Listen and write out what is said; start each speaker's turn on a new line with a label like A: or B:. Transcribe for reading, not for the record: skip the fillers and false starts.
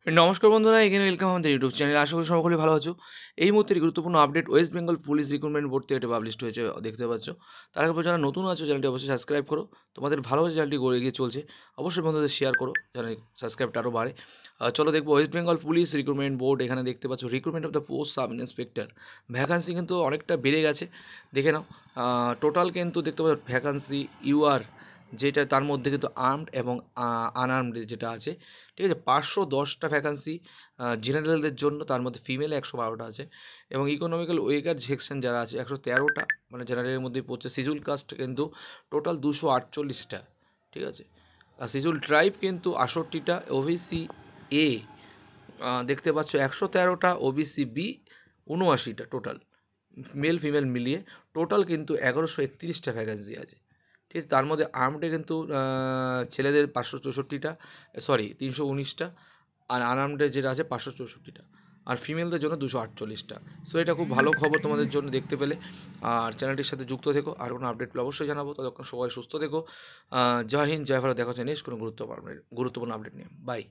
A: নমস্কার বন্ধুরা, এখানে ওয়েলকাম আমাদের ইউটিউব চ্যানেল। আশা করি সকলে ভালো আছো। এই মুহূর্তের গুরুত্বপূর্ণ update West Bengal police recruitment board থেকে এটা পাবলিশ হয়েছে, দেখতে পাচ্ছ। তার আগে যারা নতুন আছো চ্যানেলটি অবশ্যই সাবস্ক্রাইব করো। তোমাদের ভালোভাবে চ্যানেলটি গড়ে এগিয়ে চলছে, অবশ্যই বন্ধুদের শেয়ার করো যেন সাবস্ক্রাইবটা আরও বাড়ে। চলো দেখবো West Bengal police recruitment board. এখানে দেখতে পাচ্ছ recruitment of the post sub inspector vacancy কিন্তু অনেকটা বেড়ে গেছে, দেখে নাও। টোটাল কিন্তু দেখতে পাচ্ছ ভ্যাকান্সি ইউআর যেটা, তার মধ্যে কিন্তু আর্মড এবং আনআর্মড যেটা আছে, ঠিক আছে, 510টা ভ্যাকান্সি জেনারেলদের জন্য, তার মধ্যে ফিমেল 112টা আছে, এবং ইকোনমিক্যাল ওয়েকার সেকশন যারা আছে 113টা, মানে জেনারেলের মধ্যেই পড়ছে। শিডিউল কাস্ট কিন্তু টোটাল 248টা, ঠিক আছে। আর শিডিউল ট্রাইব কিন্তু 68টা, ওবিসি এ দেখতে পাচ্ছ 113টা, ওবিসি বি 79টা, টোটাল মেল ফিমেল মিলিয়ে টোটাল কিন্তু 1131টা ভ্যাকান্সি আছে, ঠিক আছে। তার মধ্যে আর্মডে কিন্তু ছেলেদের 564টা, সরি 319টা, আর আনআর্মডে যেটা আছে 564টা, আর ফিমেলদের জন্য 248টা। সো এটা খুব ভালো খবর তোমাদের জন্য দেখতে পেলে। আর চ্যানেলটির সাথে যুক্ত থেকো, আর কোনো আপডেট পেলে অবশ্যই জানাবো। ততক্ষণ সবাই সুস্থ থেকো। জয় হিন্দ, জয় ভারত। দেখা হচ্ছে নেক্সট কোনো গুরুত্বপূর্ণ আপডেট নিয়ে। বাই।